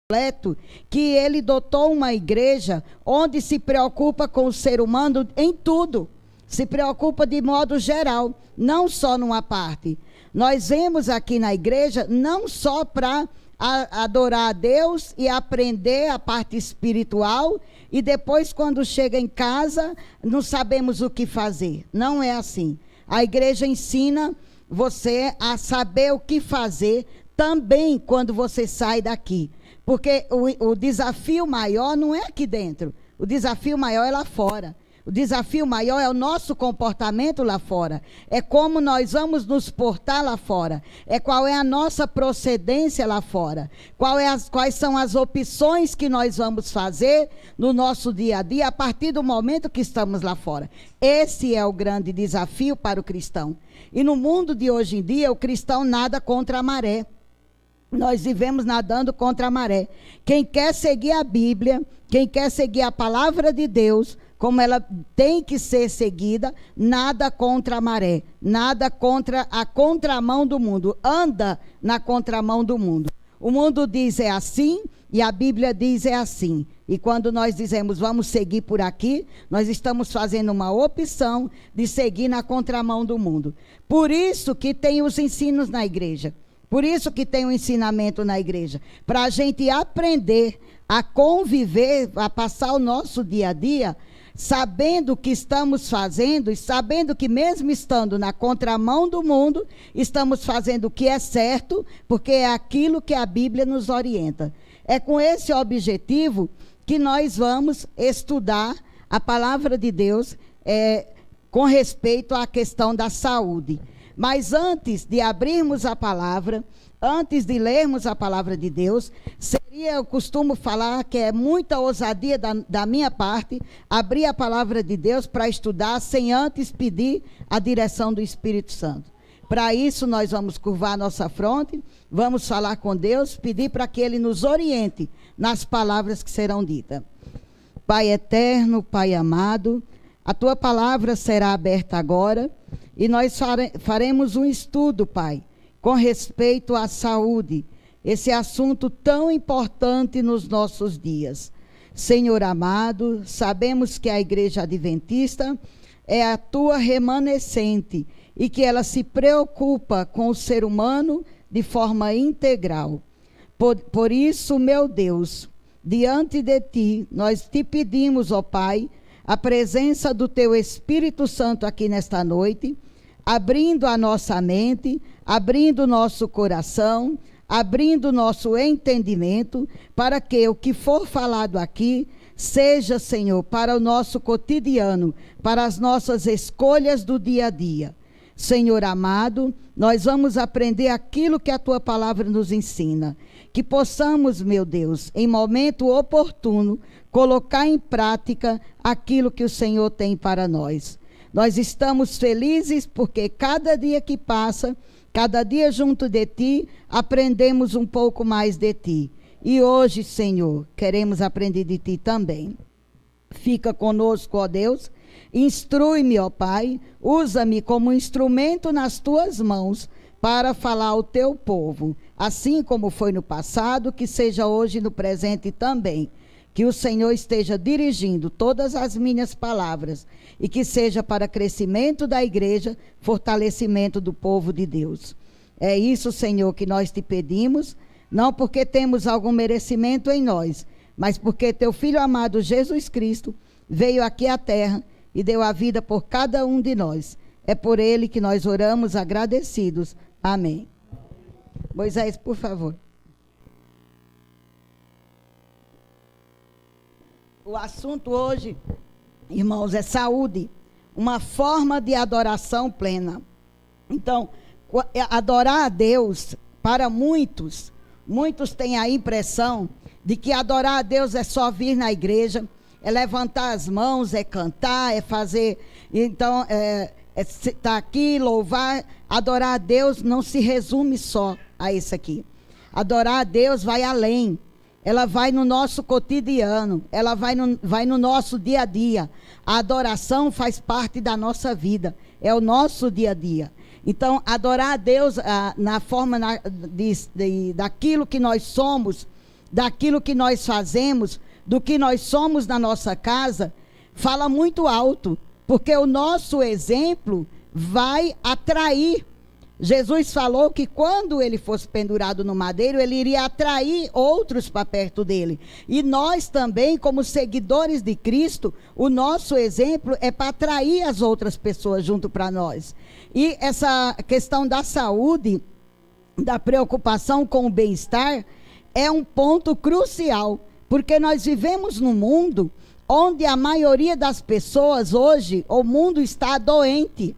completo, que ele dotou uma igreja onde se preocupa com o ser humano em tudo, se preocupa de modo geral, não só numa parte. Nós vemos aqui na igreja não só para adorar a Deus e aprender a parte espiritual, e depois quando chega em casa não sabemos o que fazer. Não é assim. A igreja ensina você a saber o que fazer também quando você sai daqui. Porque o desafio maior não é aqui dentro, o desafio maior é lá fora. O desafio maior é o nosso comportamento lá fora. É como nós vamos nos portar lá fora. É qual é a nossa procedência lá fora. Quais são as opções que nós vamos fazer no nosso dia a dia a partir do momento que estamos lá fora. Esse é o grande desafio para o cristão. E no mundo de hoje em dia, o cristão nada contra a maré. Nós vivemos nadando contra a maré. Quem quer seguir a Bíblia, quem quer seguir a palavra de Deus, como ela tem que ser seguida, nada contra a maré, nada contra a contramão do mundo, anda na contramão do mundo. O mundo diz é assim e a Bíblia diz é assim. E quando nós dizemos vamos seguir por aqui, nós estamos fazendo uma opção de seguir na contramão do mundo. Por isso que tem os ensinos na igreja. Por isso que tem um ensinamento na igreja, para a gente aprender a conviver, a passar o nosso dia a dia, sabendo o que estamos fazendo e sabendo que mesmo estando na contramão do mundo, estamos fazendo o que é certo, porque é aquilo que a Bíblia nos orienta. É com esse objetivo que nós vamos estudar a palavra de Deus com respeito à questão da saúde. Mas antes de abrirmos a palavra, antes de lermos a palavra de Deus, eu costumo falar que é muita ousadia da minha parte, abrir a palavra de Deus para estudar sem antes pedir a direção do Espírito Santo. Para isso nós vamos curvar nossa fronte, vamos falar com Deus, pedir para que Ele nos oriente nas palavras que serão ditas. Pai eterno, Pai amado, a Tua palavra será aberta agora, e nós faremos um estudo, Pai, com respeito à saúde, esse assunto tão importante nos nossos dias. Senhor amado, sabemos que a Igreja Adventista é a Tua remanescente e que ela se preocupa com o ser humano de forma integral. Por isso, meu Deus, diante de Ti, nós Te pedimos, ó Pai, a presença do Teu Espírito Santo aqui nesta noite, abrindo a nossa mente, abrindo o nosso coração, abrindo o nosso entendimento, para que o que for falado aqui seja, Senhor, para o nosso cotidiano, para as nossas escolhas do dia a dia. Senhor amado, nós vamos aprender aquilo que a Tua palavra nos ensina. Que possamos, meu Deus, em momento oportuno, colocar em prática aquilo que o Senhor tem para nós. Nós estamos felizes porque cada dia que passa, cada dia junto de Ti, aprendemos um pouco mais de Ti. E hoje, Senhor, queremos aprender de Ti também. Fica conosco, ó Deus. Instrui-me, ó Pai. Usa-me como instrumento nas Tuas mãos para falar ao Teu povo. Assim como foi no passado, que seja hoje no presente também. Que o Senhor esteja dirigindo todas as minhas palavras e que seja para crescimento da igreja, fortalecimento do povo de Deus. É isso, Senhor, que nós Te pedimos, não porque temos algum merecimento em nós, mas porque Teu Filho amado Jesus Cristo veio aqui à terra e deu a vida por cada um de nós. É por Ele que nós oramos agradecidos. Amém. Moisés, por favor. O assunto hoje, irmãos, é saúde, uma forma de adoração plena. Então, adorar a Deus, para muitos têm a impressão de que adorar a Deus é só vir na igreja, é levantar as mãos, é cantar, é fazer, então, estar aqui, louvar. Adorar a Deus não se resume só a isso aqui. Adorar a Deus vai além. Ela vai no nosso cotidiano, ela vai no nosso dia a dia. A adoração faz parte da nossa vida, é o nosso dia a dia. Então, adorar a Deus na forma daquilo que nós somos, daquilo que nós fazemos, do que nós somos na nossa casa, fala muito alto, porque o nosso exemplo vai atrair. Jesus falou que quando ele fosse pendurado no madeiro, ele iria atrair outros para perto dele. E nós também, como seguidores de Cristo, o nosso exemplo é para atrair as outras pessoas junto para nós. E essa questão da saúde, da preocupação com o bem-estar, é um ponto crucial, porque nós vivemos num mundo onde a maioria das pessoas hoje, o mundo está doente.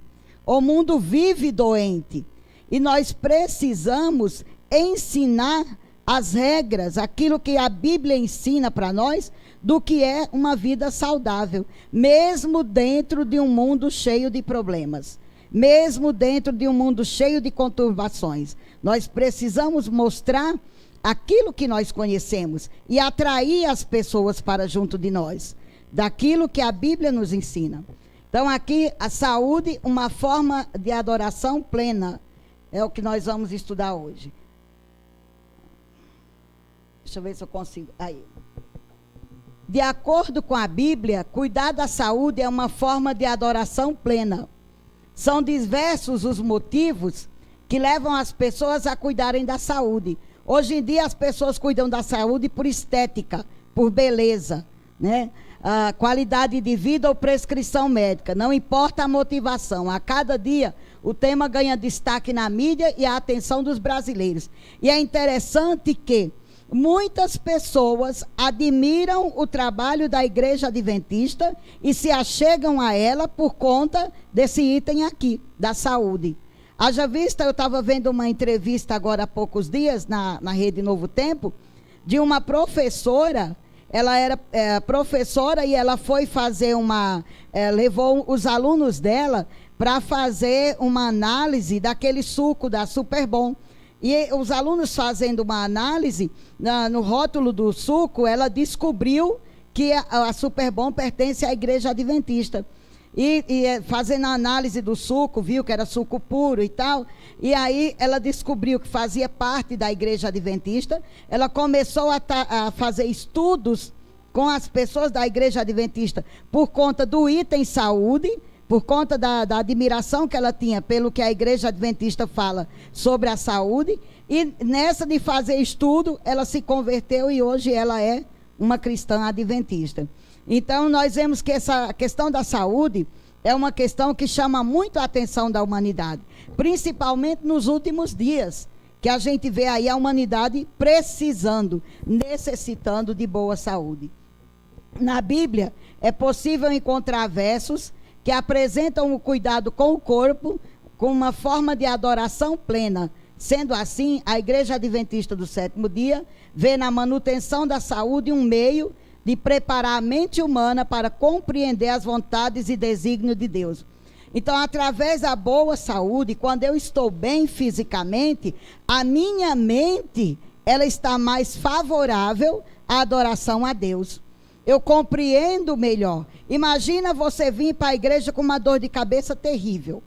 O mundo vive doente e nós precisamos ensinar as regras, aquilo que a Bíblia ensina para nós, do que é uma vida saudável, mesmo dentro de um mundo cheio de problemas, mesmo dentro de um mundo cheio de conturbações. Nós precisamos mostrar aquilo que nós conhecemos e atrair as pessoas para junto de nós, daquilo que a Bíblia nos ensina. Então aqui a saúde, uma forma de adoração plena, é o que nós vamos estudar hoje. Deixa eu ver se eu consigo. Aí. De acordo com a Bíblia, cuidar da saúde é uma forma de adoração plena. São diversos os motivos que levam as pessoas a cuidarem da saúde. Hoje em dia as pessoas cuidam da saúde por estética, por beleza, né? Qualidade de vida ou prescrição médica, não importa a motivação. A cada dia o tema ganha destaque na mídia e a atenção dos brasileiros. E é interessante que muitas pessoas admiram o trabalho da Igreja Adventista e se achegam a ela por conta desse item aqui, da saúde. Haja vista, eu estava vendo uma entrevista agora há poucos dias na Rede Novo Tempo, de uma professora. Ela era professora e ela foi fazer levou os alunos dela para fazer uma análise daquele suco da Superbom. E os alunos fazendo uma análise, no rótulo do suco, ela descobriu que a Superbom pertence à Igreja Adventista. E fazendo a análise do suco, viu que era suco puro e tal, e aí ela descobriu que fazia parte da Igreja Adventista. Ela começou a fazer estudos com as pessoas da Igreja Adventista por conta do item saúde, por conta da admiração que ela tinha pelo que a Igreja Adventista fala sobre a saúde, e nessa de fazer estudo, ela se converteu e hoje ela é uma cristã adventista. Então, nós vemos que essa questão da saúde é uma questão que chama muito a atenção da humanidade, principalmente nos últimos dias, que a gente vê aí a humanidade precisando, necessitando de boa saúde. Na Bíblia, é possível encontrar versos que apresentam o cuidado com o corpo com uma forma de adoração plena. Sendo assim, a Igreja Adventista do Sétimo Dia vê na manutenção da saúde um meio de preparar a mente humana para compreender as vontades e desígnios de Deus. Então, através da boa saúde, quando eu estou bem fisicamente, a minha mente, ela está mais favorável à adoração a Deus. Eu compreendo melhor. Imagina você vir para a igreja com uma dor de cabeça terrível.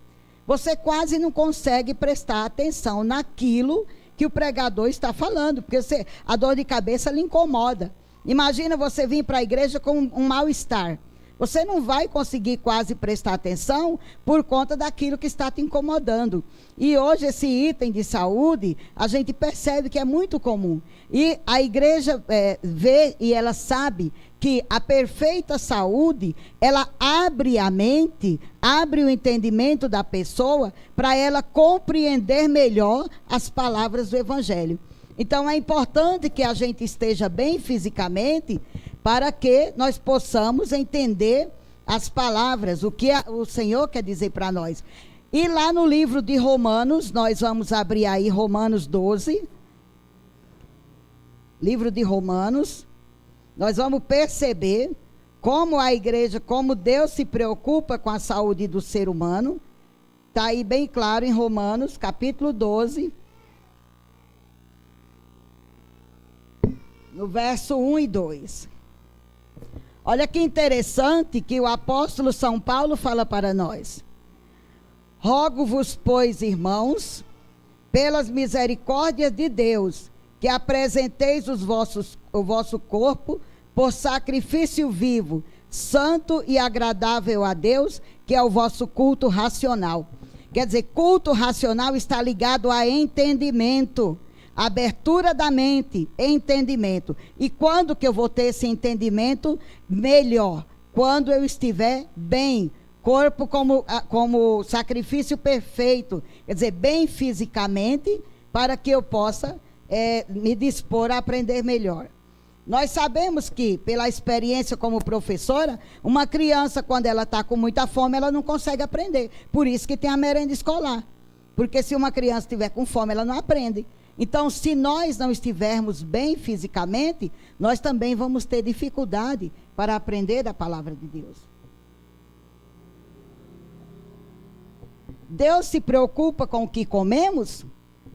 Você quase não consegue prestar atenção naquilo que o pregador está falando, porque a dor de cabeça lhe incomoda. Imagina você vir para a igreja com um mal-estar. Você não vai conseguir quase prestar atenção por conta daquilo que está te incomodando. E hoje esse item de saúde, a gente percebe que é muito comum. E a igreja vê e ela sabe que a perfeita saúde, ela abre a mente, abre o entendimento da pessoa para ela compreender melhor as palavras do Evangelho. Então é importante que a gente esteja bem fisicamente para que nós possamos entender as palavras, o que o Senhor quer dizer para nós. E lá no livro de Romanos, nós vamos abrir aí Romanos 12. Livro de Romanos. Nós vamos perceber como a igreja, como Deus se preocupa com a saúde do ser humano. Está aí bem claro em Romanos, capítulo 12. No verso 1 e 2. Olha que interessante que o apóstolo São Paulo fala para nós. Rogo-vos, pois, irmãos, pelas misericórdias de Deus, que apresenteis o vosso corpo por sacrifício vivo, santo e agradável a Deus, que é o vosso culto racional. Quer dizer, culto racional está ligado a entendimento, abertura da mente, entendimento. E quando que eu vou ter esse entendimento? Melhor, quando eu estiver bem, corpo como sacrifício perfeito, quer dizer, bem fisicamente, para que eu possa me dispor a aprender melhor. Nós sabemos que, pela experiência como professora, uma criança, quando ela está com muita fome, ela não consegue aprender. Por isso que tem a merenda escolar. Porque se uma criança estiver com fome, ela não aprende. Então, se nós não estivermos bem fisicamente, nós também vamos ter dificuldade para aprender a palavra de Deus. Deus se preocupa com o que comemos?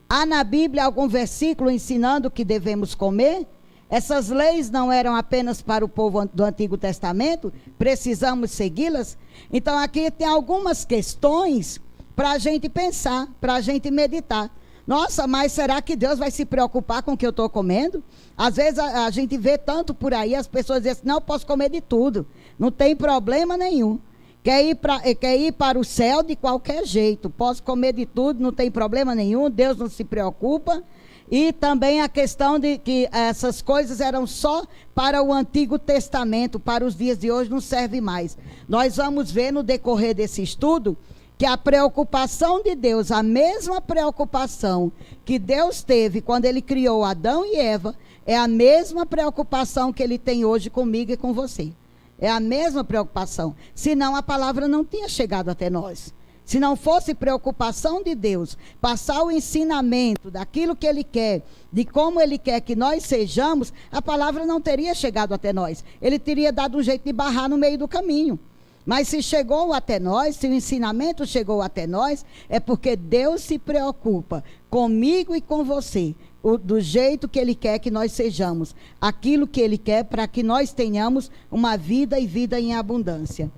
Há na Bíblia algum versículo ensinando o que devemos comer? Essas leis não eram apenas para o povo do Antigo Testamento? Precisamos segui-las? Então aqui tem algumas questões para a gente pensar, para a gente meditar. Nossa, mas será que Deus vai se preocupar com o que eu estou comendo? Às vezes a gente vê tanto por aí, as pessoas dizem assim, não, eu posso comer de tudo, não tem problema nenhum. Quer ir para o céu de qualquer jeito, posso comer de tudo, não tem problema nenhum, Deus não se preocupa. E também a questão de que essas coisas eram só para o Antigo Testamento, para os dias de hoje não serve mais. Nós vamos ver no decorrer desse estudo que a preocupação de Deus, a mesma preocupação que Deus teve quando ele criou Adão e Eva, é a mesma preocupação que ele tem hoje comigo e com você. É a mesma preocupação. Senão a palavra não tinha chegado até nós. Se não fosse preocupação de Deus, passar o ensinamento daquilo que Ele quer, de como Ele quer que nós sejamos, a palavra não teria chegado até nós. Ele teria dado um jeito de barrar no meio do caminho. Mas se chegou até nós, se o ensinamento chegou até nós, é porque Deus se preocupa comigo e com você, do jeito que Ele quer que nós sejamos, aquilo que Ele quer para que nós tenhamos uma vida e vida em abundância.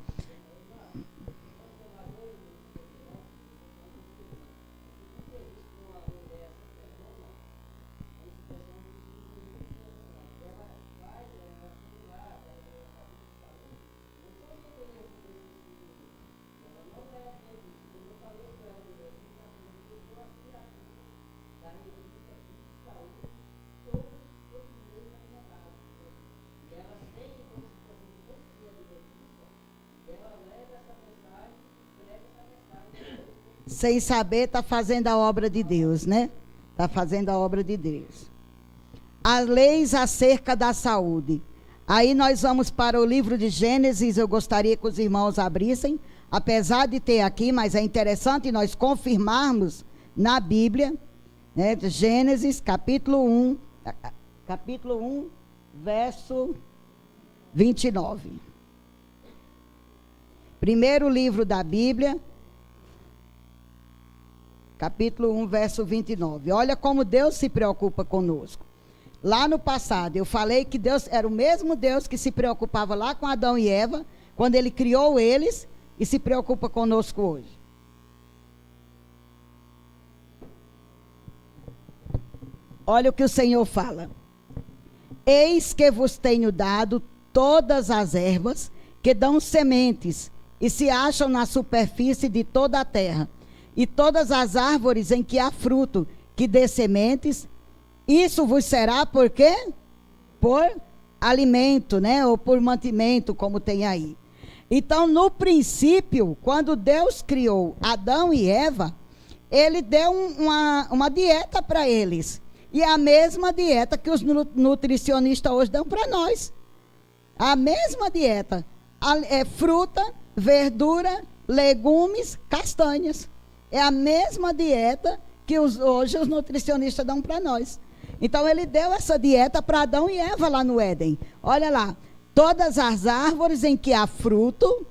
Sem saber, está fazendo a obra de Deus, né? Está fazendo a obra de Deus. As leis acerca da saúde. Aí nós vamos para o livro de Gênesis, eu gostaria que os irmãos abrissem, apesar de ter aqui, mas é interessante nós confirmarmos na Bíblia, né? Gênesis, capítulo 1, verso 29. Primeiro livro da Bíblia, capítulo 1, verso 29. Olha como Deus se preocupa conosco. Lá no passado, eu falei que Deus era o mesmo Deus que se preocupava lá com Adão e Eva, quando Ele criou eles, e se preocupa conosco hoje. Olha o que o Senhor fala. Eis que vos tenho dado todas as ervas que dão sementes, e se acham na superfície de toda a terra, e todas as árvores em que há fruto, que dê sementes, isso vos será por quê? Por alimento, né? Ou por mantimento, como tem aí. Então, no princípio, quando Deus criou Adão e Eva, Ele deu uma dieta para eles. E a mesma dieta que os nutricionistas hoje dão para nós. A mesma dieta. É fruta, verdura, legumes, castanhas. É a mesma dieta que hoje os nutricionistas dão para nós. Então, Ele deu essa dieta para Adão e Eva lá no Éden. Olha lá. Todas as árvores em que há fruto,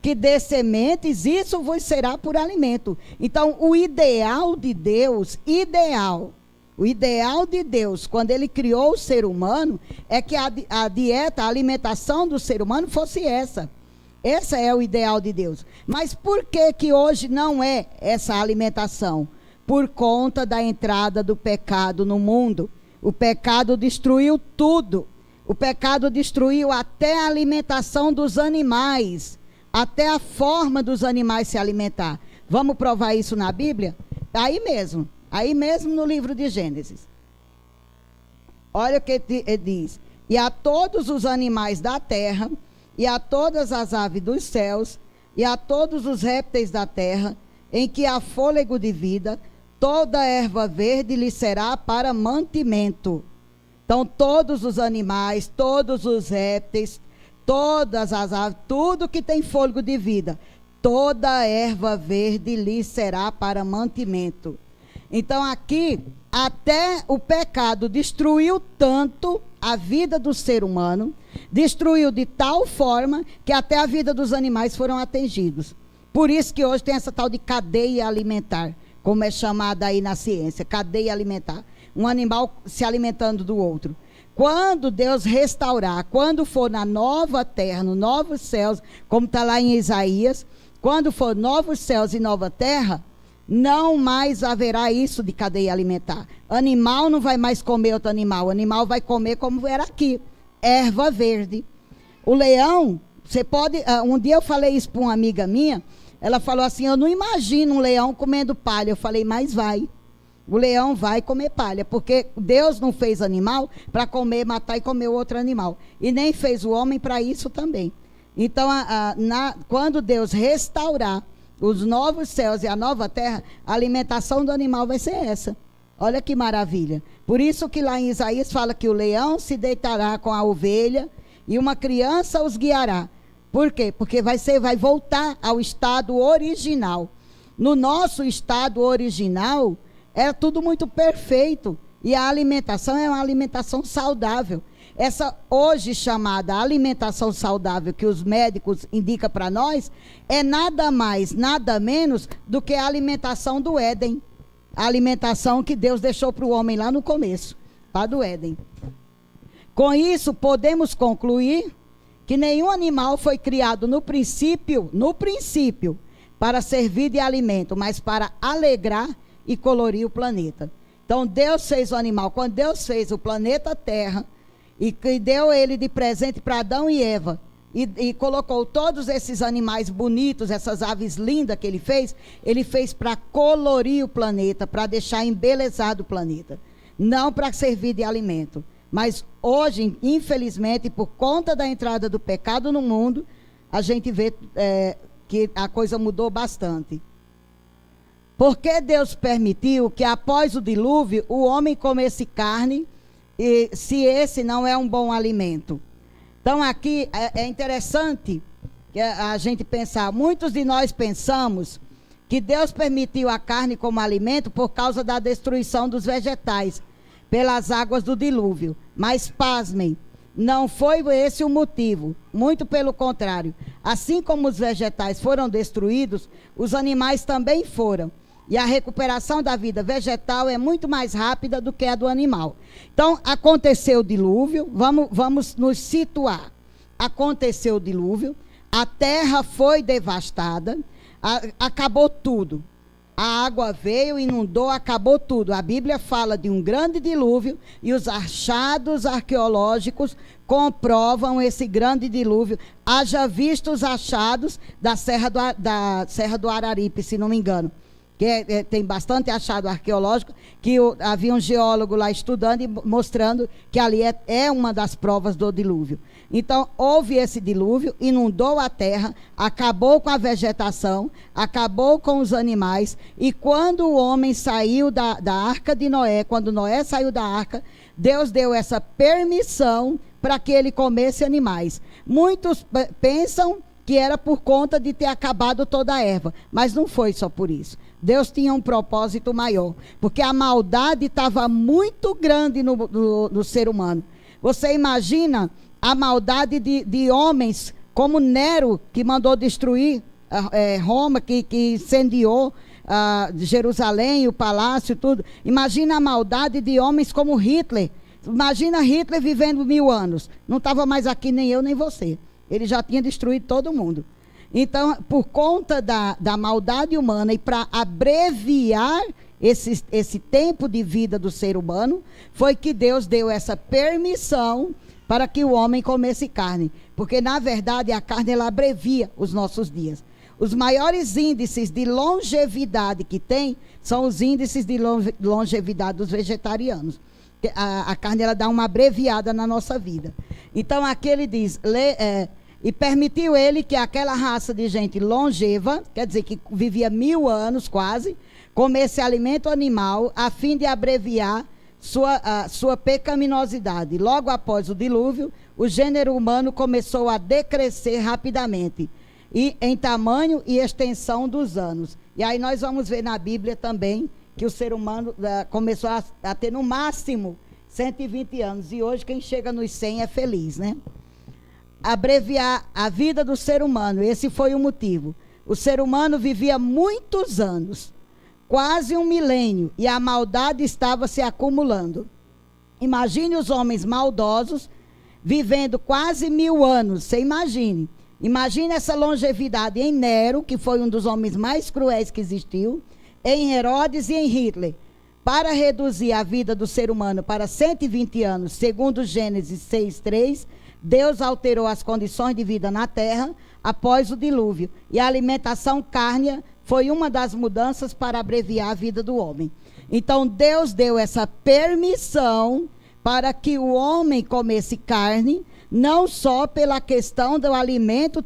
que dê sementes, isso vos será por alimento. Então, o ideal de Deus, o ideal de Deus, quando Ele criou o ser humano, é que a dieta, a alimentação do ser humano fosse essa. Esse é o ideal de Deus. Mas por que hoje não é essa alimentação? Por conta da entrada do pecado no mundo. O pecado destruiu tudo. O pecado destruiu até a alimentação dos animais, até a forma dos animais se alimentar. Vamos provar isso na Bíblia? Aí mesmo no livro de Gênesis. Olha o que diz: e a todos os animais da terra, e a todas as aves dos céus, e a todos os répteis da terra, em que há fôlego de vida, toda erva verde lhe será para mantimento. Então, todos os animais, todos os répteis, todas as aves, tudo que tem fôlego de vida, toda erva verde lhe será para mantimento. Então, aqui, até o pecado destruiu tanto a vida do ser humano, destruiu de tal forma que até a vida dos animais foram atingidos. Por isso que hoje tem essa tal de cadeia alimentar, como é chamada aí na ciência, cadeia alimentar. Um animal se alimentando do outro. Quando Deus restaurar, quando for na nova terra, no novos céus, como está lá em Isaías, quando for novos céus e nova terra, não mais haverá isso de cadeia alimentar. Animal não vai mais comer outro animal. O animal vai comer como era aqui, erva verde. O leão, você pode... Um dia eu falei isso para uma amiga minha, ela falou assim, eu não imagino um leão comendo palha. Eu falei, mas vai. O leão vai comer palha, porque Deus não fez animal para comer, matar e comer outro animal. E nem fez o homem para isso também. Então, quando Deus restaurar os novos céus e a nova terra, a alimentação do animal vai ser essa. Olha que maravilha. Por isso que lá em Isaías fala que o leão se deitará com a ovelha e uma criança os guiará. Por quê? Porque vai voltar ao estado original. No nosso estado original, era tudo muito perfeito. E a alimentação é uma alimentação saudável. Essa hoje chamada alimentação saudável que os médicos indicam para nós, é nada mais, nada menos do que a alimentação do Éden. A alimentação que Deus deixou para o homem lá no começo, lá do Éden. Com isso, podemos concluir que nenhum animal foi criado no princípio, para servir de alimento, mas para alegrar e colorir o planeta. Então, Deus fez o animal. Quando Deus fez o planeta Terra, e deu ele de presente para Adão e Eva, e colocou todos esses animais bonitos, essas aves lindas que ele fez para colorir o planeta, para deixar embelezado o planeta, não para servir de alimento. Mas hoje, infelizmente, por conta da entrada do pecado no mundo, a gente vê que a coisa mudou bastante. Porque Deus permitiu que após o dilúvio o homem comesse carne, e se esse não é um bom alimento? Então aqui é interessante que a gente pensar, muitos de nós pensamos que Deus permitiu a carne como alimento por causa da destruição dos vegetais, pelas águas do dilúvio. Mas pasmem, não foi esse o motivo, muito pelo contrário. Assim como os vegetais foram destruídos, os animais também foram. E a recuperação da vida vegetal é muito mais rápida do que a do animal. Então, aconteceu o dilúvio, vamos nos situar. Aconteceu o dilúvio, a terra foi devastada, acabou tudo. A água veio, inundou, acabou tudo. A Bíblia fala de um grande dilúvio e os achados arqueológicos comprovam esse grande dilúvio. Haja visto os achados da Serra do Araripe, se não me engano. Tem bastante achado arqueológico, que havia um geólogo lá estudando e mostrando que ali é uma das provas do dilúvio. Então, houve esse dilúvio, inundou a terra, acabou com a vegetação, acabou com os animais, e quando o homem saiu da arca de Noé, quando Noé saiu da arca, Deus deu essa permissão para que ele comesse animais. Muitos pensam que era por conta de ter acabado toda a erva, mas não foi só por isso. Deus tinha um propósito maior, porque a maldade estava muito grande no ser humano. Você imagina a maldade de homens como Nero, que mandou destruir Roma, que incendiou Jerusalém, o palácio, tudo. Imagina a maldade de homens como Hitler. Imagina Hitler vivendo 1000 anos. Não estava mais aqui nem eu nem você. Ele já tinha destruído todo mundo. Então, por conta da maldade humana e para abreviar esse tempo de vida do ser humano, foi que Deus deu essa permissão para que o homem comesse carne. Porque, na verdade, a carne ela abrevia os nossos dias. Os maiores índices de longevidade que tem são os índices de longevidade dos vegetarianos. A carne ela dá uma abreviada na nossa vida. Então, aqui ele diz... E permitiu ele que aquela raça de gente longeva, quer dizer, que vivia 1000 anos quase, comesse alimento animal, a fim de abreviar sua pecaminosidade. Logo após o dilúvio, o gênero humano começou a decrescer rapidamente, e em tamanho e extensão dos anos. E aí nós vamos ver na Bíblia também que o ser humano começou a ter no máximo 120 anos. E hoje quem chega nos 100 é feliz, né? Abreviar a vida do ser humano, esse foi o motivo. O ser humano vivia muitos anos, quase 1 milênio, e a maldade estava se acumulando. Imagine os homens maldosos vivendo quase 1000 anos, você imagine. Imagine essa longevidade em Nero, que foi um dos homens mais cruéis que existiu, em Herodes e em Hitler. Para reduzir a vida do ser humano para 120 anos, segundo Gênesis 6:3, Deus alterou as condições de vida na terra após o dilúvio. E a alimentação cárnea foi uma das mudanças para abreviar a vida do homem. Então, Deus deu essa permissão para que o homem comesse carne, não só pela questão do alimento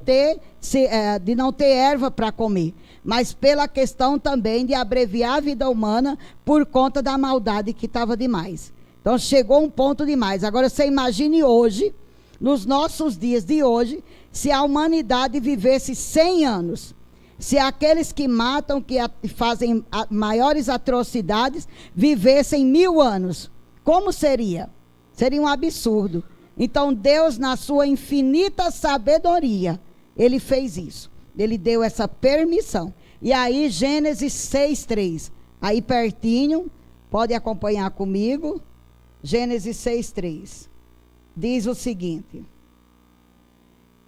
de não ter erva para comer, mas pela questão também de abreviar a vida humana por conta da maldade que estava demais. Então, chegou um ponto demais. Agora, você imagine hoje, nos nossos dias de hoje, se a humanidade vivesse 100 anos, se aqueles que matam, que fazem maiores atrocidades, vivessem 1000 anos, como seria? Seria um absurdo. Então Deus, na sua infinita sabedoria, Ele fez isso. Ele deu essa permissão. E aí Gênesis 6:3, aí pertinho, pode acompanhar comigo, Gênesis 6:3. Diz o seguinte: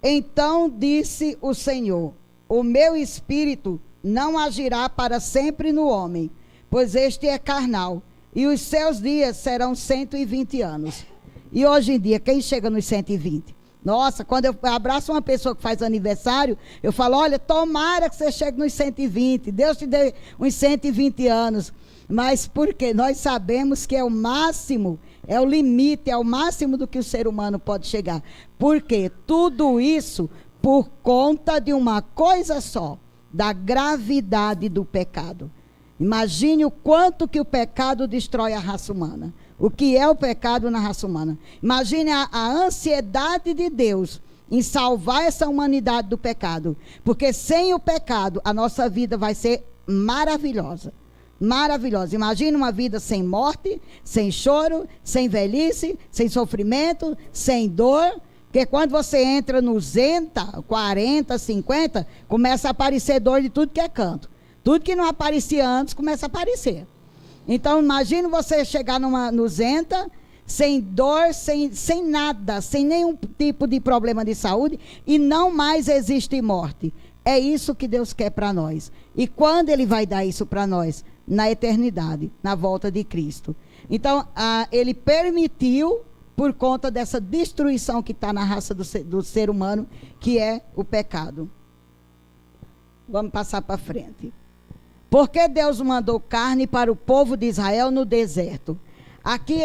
então disse o Senhor, o meu espírito não agirá para sempre no homem, pois este é carnal, e os seus dias serão 120 anos. E hoje em dia, quem chega nos 120? Nossa, quando eu abraço uma pessoa que faz aniversário, eu falo, olha, tomara que você chegue nos 120, Deus te dê uns 120 anos. Mas porque nós sabemos que é o máximo, é o limite, é o máximo do que o ser humano pode chegar. Porque tudo isso por conta de uma coisa só, da gravidade do pecado. Imagine o quanto que o pecado destrói a raça humana. O que é o pecado na raça humana? Imagine a ansiedade de Deus em salvar essa humanidade do pecado. Porque sem o pecado, a nossa vida vai ser maravilhosa. Maravilhosa. Imagina uma vida sem morte, sem choro, sem velhice, sem sofrimento, sem dor. Porque quando você entra nos 40, 50, começa a aparecer dor de tudo que é canto. Tudo que não aparecia antes começa a aparecer. Então, imagina você chegar no 90, sem dor, sem nada, sem nenhum tipo de problema de saúde, e não mais existe morte. É isso que Deus quer para nós. E quando Ele vai dar isso para nós? Na eternidade, na volta de Cristo. Então, Ele permitiu, por conta dessa destruição que está na raça do ser humano, que é o pecado. Vamos passar para frente. Porque Deus mandou carne para o povo de Israel no deserto. Aqui,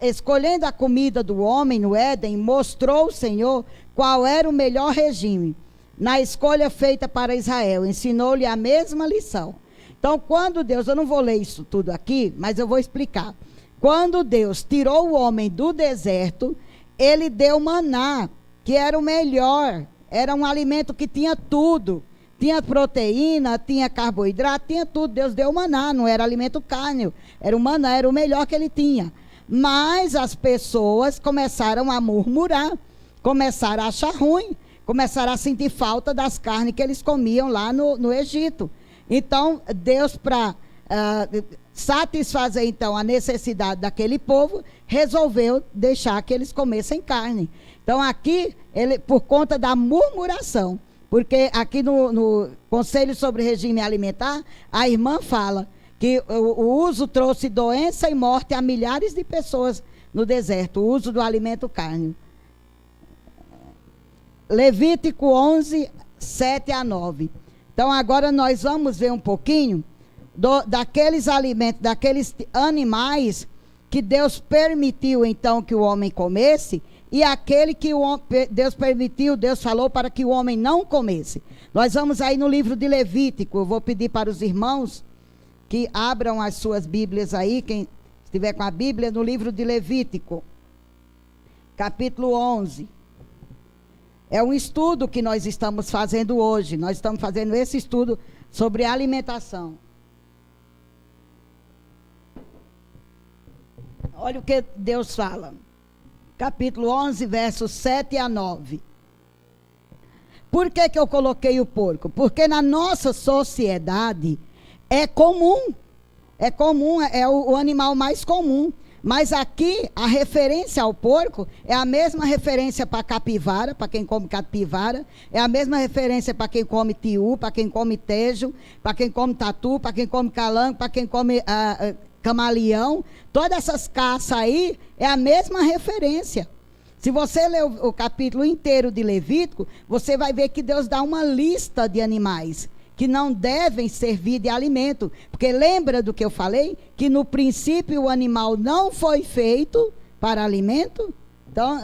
escolhendo a comida do homem no Éden, mostrou o Senhor qual era o melhor regime. Na escolha feita para Israel, ensinou-lhe a mesma lição. Então, quando Deus, eu não vou ler isso tudo aqui, mas eu vou explicar. Quando Deus tirou o homem do deserto, Ele deu maná, que era o melhor. Era um alimento que tinha tudo. Tinha proteína, tinha carboidrato, tinha tudo. Deus deu maná, não era alimento carne. Era o maná, era o melhor que Ele tinha. Mas as pessoas começaram a murmurar, começaram a achar ruim, começaram a sentir falta das carnes que eles comiam lá no Egito. Então, Deus, para satisfazer então a necessidade daquele povo, resolveu deixar que eles comessem carne. Então, aqui, por conta da murmuração, porque aqui no Conselho sobre Regime Alimentar, a irmã fala que o uso trouxe doença e morte a milhares de pessoas no deserto, o uso do alimento carne. Levítico 11, 7 a 9. Então agora nós vamos ver um pouquinho daqueles alimentos, daqueles animais que Deus permitiu então que o homem comesse, e aquele que Deus permitiu, Deus falou para que o homem não comesse. Nós vamos aí no livro de Levítico. Eu vou pedir para os irmãos que abram as suas Bíblias aí, quem estiver com a Bíblia, no livro de Levítico, capítulo 11. É um estudo que nós estamos fazendo hoje. Nós estamos fazendo esse estudo sobre alimentação. Olha o que Deus fala. Capítulo 11, versos 7 a 9. Por que eu coloquei o porco? Porque na nossa sociedade é comum, é o animal mais comum. Mas aqui a referência ao porco é a mesma referência para capivara, para quem come capivara, é a mesma referência para quem come tiu, para quem come tejo, para quem come tatu, para quem come calango, para quem come camaleão. Todas essas caças aí é a mesma referência. Se você ler o capítulo inteiro de Levítico, você vai ver que Deus dá uma lista de animais que não devem servir de alimento. Porque lembra do que eu falei? Que no princípio o animal não foi feito para alimento. Então,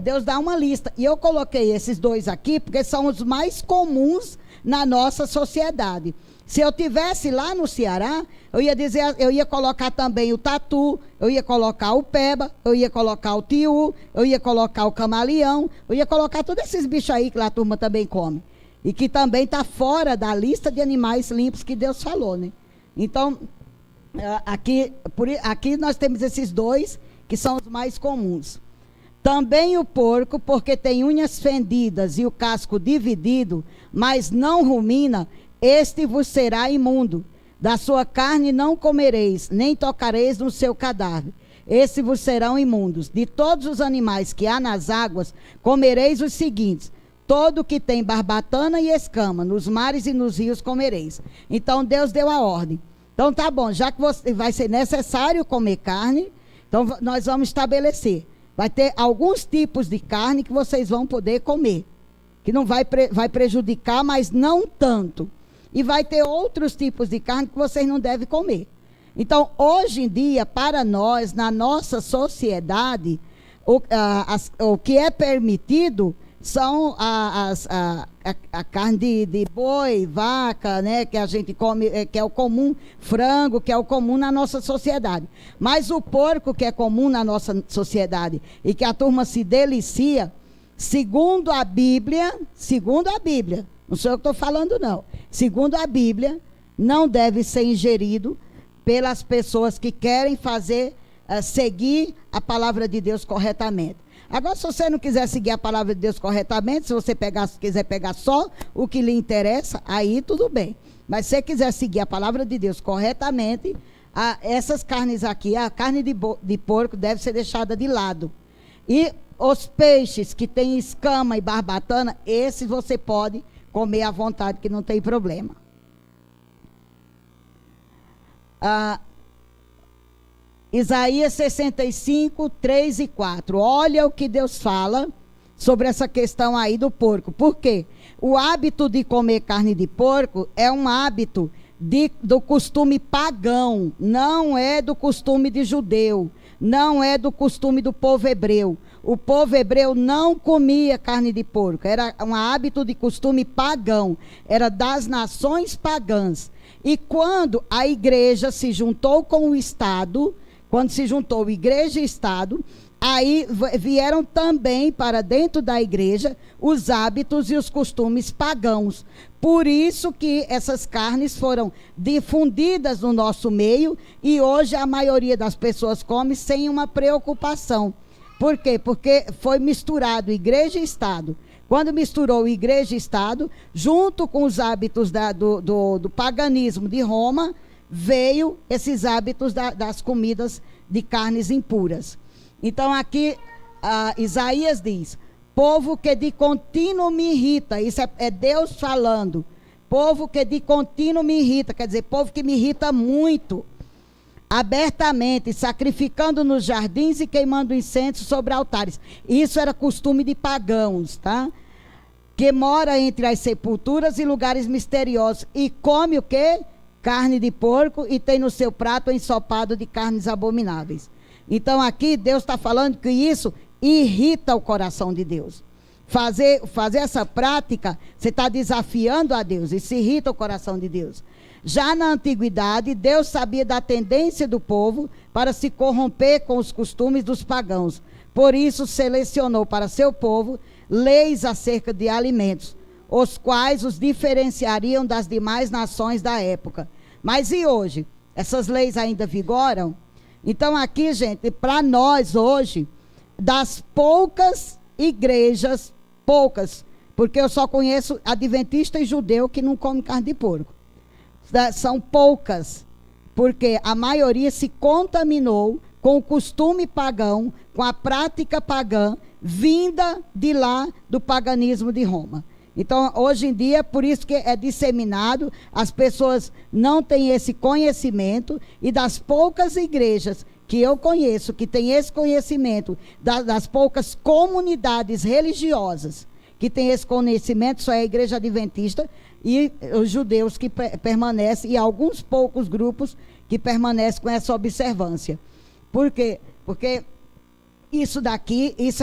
Deus dá uma lista. E eu coloquei esses dois aqui porque são os mais comuns na nossa sociedade. Se eu tivesse lá no Ceará, eu ia colocar também o tatu, eu ia colocar o peba, eu ia colocar o tiu, eu ia colocar o camaleão, eu ia colocar todos esses bichos aí que lá a turma também come. E que também está fora da lista de animais limpos que Deus falou, né? Então, aqui nós temos esses dois, que são os mais comuns. Também o porco, porque tem unhas fendidas e o casco dividido, mas não rumina, este vos será imundo. Da sua carne não comereis, nem tocareis no seu cadáver. Estes vos serão imundos. De todos os animais que há nas águas, comereis os seguintes: todo que tem barbatana e escama, nos mares e nos rios comereis. Então Deus deu a ordem. Então tá bom, já que vai ser necessário comer carne, então nós vamos estabelecer. Vai ter alguns tipos de carne que vocês vão poder comer, que não vai prejudicar, mas não tanto. E vai ter outros tipos de carne que vocês não devem comer. Então, hoje em dia, para nós, na nossa sociedade, o que é permitido são a carne de boi, vaca, né, que a gente come, que é o comum, frango, que é o comum na nossa sociedade. Mas o porco, que é comum na nossa sociedade e que a turma se delicia, segundo a Bíblia, não sou eu que estou falando não, segundo a Bíblia, não deve ser ingerido pelas pessoas que querem seguir a palavra de Deus corretamente. Agora, se você não quiser seguir a palavra de Deus corretamente, se você quiser pegar só o que lhe interessa, aí tudo bem. Mas se você quiser seguir a palavra de Deus corretamente, essas carnes aqui, a carne de porco deve ser deixada de lado. E os peixes que têm escama e barbatana, esses você pode comer à vontade, que não tem problema. Isaías 65, 3 e 4. Olha o que Deus fala sobre essa questão aí do porco. Por quê? O hábito de comer carne de porco é um hábito do costume pagão, não é do costume de judeu, não é do costume do povo hebreu. O povo hebreu não comia carne de porco, era um hábito de costume pagão, era das nações pagãs. E quando a igreja se juntou com o Estado, quando se juntou igreja e Estado, aí vieram também para dentro da igreja os hábitos e os costumes pagãos. Por isso que essas carnes foram difundidas no nosso meio e hoje a maioria das pessoas come sem uma preocupação. Por quê? Porque foi misturado igreja e Estado. Quando misturou igreja e Estado, junto com os hábitos do paganismo de Roma, veio esses hábitos das comidas de carnes impuras. Então aqui Isaías diz: povo que de contínuo me irrita, isso é Deus falando, povo que de contínuo me irrita, quer dizer, povo que me irrita muito, abertamente, sacrificando nos jardins e queimando incenso sobre altares. Isso era costume de pagãos, tá? Que mora entre as sepulturas e lugares misteriosos, e come o quê? Carne de porco, e tem no seu prato ensopado de carnes abomináveis. Então aqui Deus está falando que isso irrita o coração de Deus. Fazer essa prática, você está desafiando a Deus, isso irrita o coração de Deus. Já na antiguidade, Deus sabia da tendência do povo para se corromper com os costumes dos pagãos. Por isso, selecionou para seu povo leis acerca de alimentos, os quais os diferenciariam das demais nações da época. Mas e hoje? Essas leis ainda vigoram? Então aqui, gente, para nós hoje, das poucas igrejas, poucas, porque eu só conheço adventista e judeu que não come carne de porco. São poucas, porque a maioria se contaminou com o costume pagão, com a prática pagã, vinda de lá do paganismo de Roma. Então, hoje em dia, por isso que é disseminado, as pessoas não têm esse conhecimento, e das poucas igrejas que eu conheço, que tem esse conhecimento, das poucas comunidades religiosas que tem esse conhecimento, só é a igreja adventista e os judeus que permanecem, e alguns poucos grupos que permanecem com essa observância. Por quê? Porque isso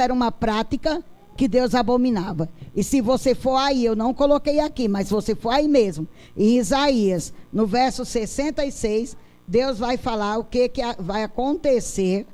era uma prática que Deus abominava. E se você for aí, eu não coloquei aqui, mas se você for aí mesmo, em Isaías, no verso 66, Deus vai falar o que vai acontecer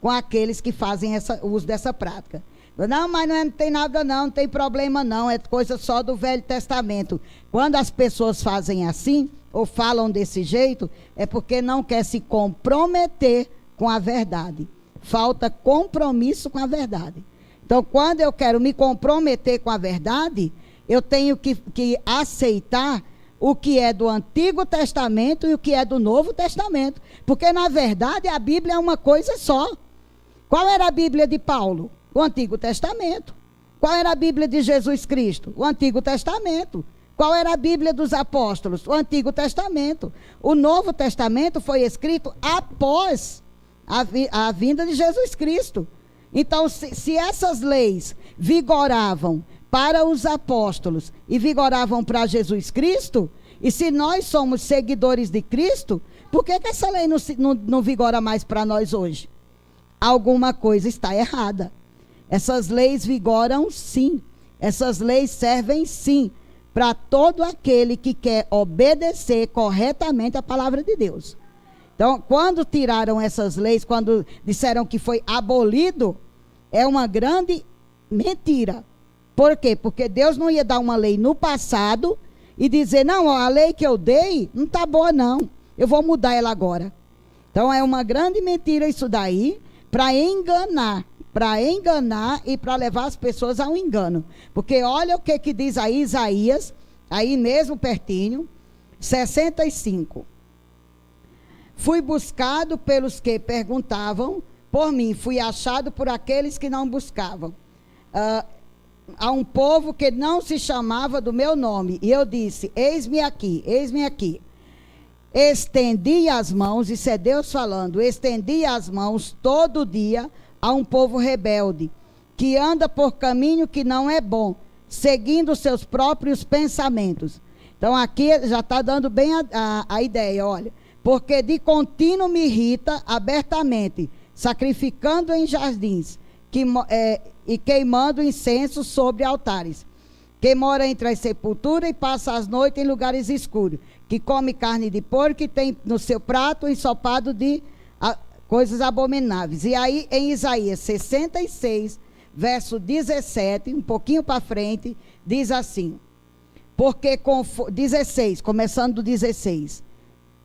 com aqueles que fazem uso dessa prática. Não, mas não tem nada não tem problema não, é coisa só do Velho Testamento. Quando as pessoas fazem assim, ou falam desse jeito, é porque não quer se comprometer com a verdade. Falta compromisso com a verdade. Então, quando eu quero me comprometer com a verdade, eu tenho que aceitar o que é do Antigo Testamento e o que é do Novo Testamento. Porque, na verdade, a Bíblia é uma coisa só. Qual era a Bíblia de Paulo? O Antigo Testamento. Qual era a Bíblia de Jesus Cristo? O Antigo Testamento. Qual era a Bíblia dos apóstolos? O Antigo Testamento. O Novo Testamento foi escrito após a vinda de Jesus Cristo. Então, se essas leis vigoravam para os apóstolos e vigoravam para Jesus Cristo, e se nós somos seguidores de Cristo, por que essa lei não vigora mais para nós hoje? Alguma coisa está errada. Essas leis vigoram sim. Essas leis servem sim para todo aquele que quer obedecer corretamente a palavra de Deus. Então, quando tiraram essas leis, quando disseram que foi abolido, é uma grande mentira. Por quê? Porque Deus não ia dar uma lei no passado e dizer, não, a lei que eu dei não está boa não, eu vou mudar ela agora. Então, é uma grande mentira isso daí, para enganar e para levar as pessoas ao engano. Porque olha o que diz aí Isaías, aí mesmo pertinho, 65. Fui buscado pelos que perguntavam por mim, fui achado por aqueles que não buscavam. A um povo que não se chamava do meu nome. E eu disse, eis-me aqui, eis-me aqui. Estendi as mãos, isso é Deus falando, estendi as mãos todo dia a um povo rebelde, que anda por caminho que não é bom, seguindo seus próprios pensamentos. Então aqui já está dando bem a ideia, olha. Porque de contínuo me irrita abertamente, sacrificando em jardins, e queimando incenso sobre altares. Que mora entre as sepulturas e passa as noites em lugares escuros, que come carne de porco e tem no seu prato ensopado de coisas abomináveis. E aí em Isaías 66, verso 17, um pouquinho para frente, diz assim, 16, começando do 16,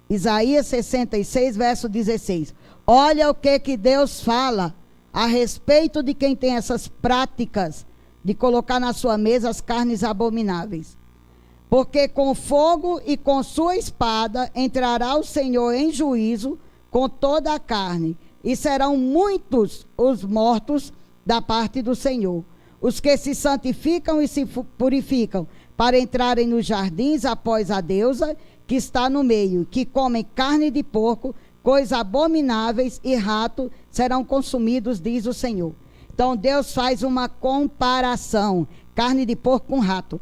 Isaías 66, verso 16, olha o que Deus fala a respeito de quem tem essas práticas de colocar na sua mesa as carnes abomináveis. Porque com fogo e com sua espada entrará o Senhor em juízo com toda a carne, e serão muitos os mortos da parte do Senhor. Os que se santificam e se purificam para entrarem nos jardins após a deusa que está no meio, que comem carne de porco, coisas abomináveis e rato serão consumidos, diz o Senhor. Então Deus faz uma comparação, carne de porco com rato.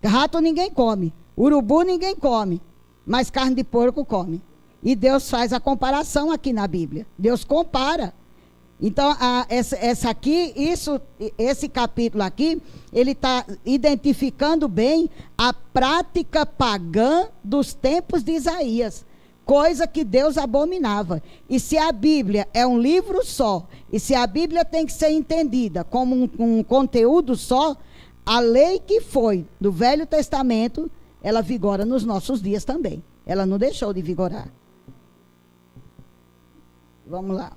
Rato ninguém come, urubu ninguém come, mas carne de porco come. E Deus faz a comparação aqui na Bíblia. Deus compara. Então, esse capítulo aqui, ele está identificando bem a prática pagã dos tempos de Isaías, coisa que Deus abominava. E se a Bíblia é um livro só, e se a Bíblia tem que ser entendida como um conteúdo só, a lei que foi do Velho Testamento, ela vigora nos nossos dias também. Ela não deixou de vigorar. Vamos lá.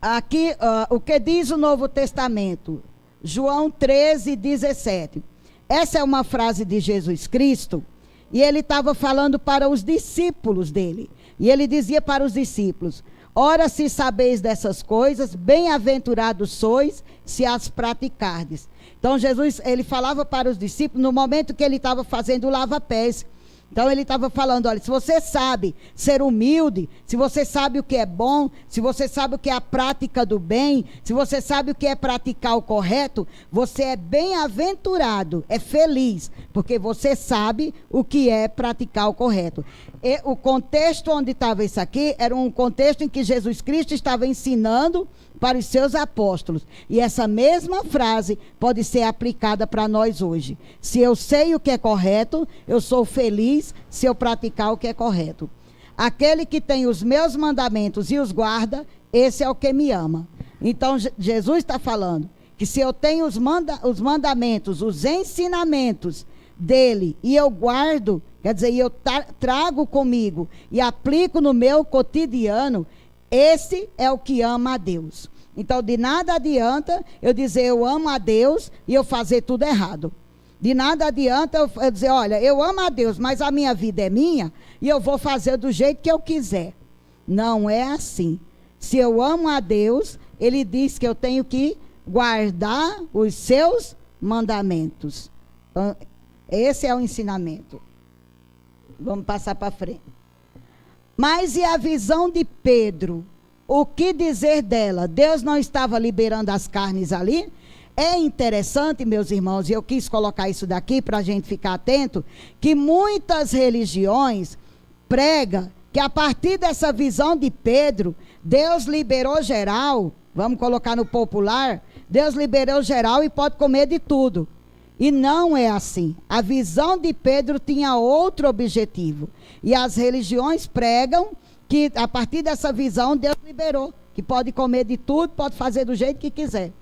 Aqui, o que diz o Novo Testamento? João 13:17. Essa é uma frase de Jesus Cristo, e ele estava falando para os discípulos dele. E ele dizia para os discípulos: ora, se sabeis dessas coisas, bem-aventurados sois, se as praticardes. Então, Jesus, ele falava para os discípulos no momento que ele estava fazendo o lava-pés. Então ele estava falando, olha, se você sabe ser humilde, se você sabe o que é bom, se você sabe o que é a prática do bem, se você sabe o que é praticar o correto, você é bem-aventurado, é feliz, porque você sabe o que é praticar o correto. E o contexto onde estava isso aqui era um contexto em que Jesus Cristo estava ensinando para os seus apóstolos. E essa mesma frase pode ser aplicada para nós hoje. Se eu sei o que é correto, eu sou feliz se eu praticar o que é correto. Aquele que tem os meus mandamentos e os guarda, esse é o que me ama. Então, Jesus está falando que se eu tenho os mandamentos, os ensinamentos dele, e eu guardo, quer dizer, eu trago comigo e aplico no meu cotidiano, esse é o que ama a Deus. Então, de nada adianta eu dizer eu amo a Deus e eu fazer tudo errado. De nada adianta eu dizer, olha, eu amo a Deus, mas a minha vida é minha e eu vou fazer do jeito que eu quiser. Não é assim. Se eu amo a Deus, ele diz que eu tenho que guardar os seus mandamentos. Então, esse é o ensinamento. Vamos passar para frente. Mas e a visão de Pedro? O que dizer dela? Deus não estava liberando as carnes ali? É interessante, meus irmãos, e eu quis colocar isso daqui para a gente ficar atento, que muitas religiões pregam que a partir dessa visão de Pedro, Deus liberou geral, vamos colocar no popular, Deus liberou geral e pode comer de tudo. E não é assim. A visão de Pedro tinha outro objetivo. E as religiões pregam que a partir dessa visão Deus liberou, que pode comer de tudo, pode fazer do jeito que quiser.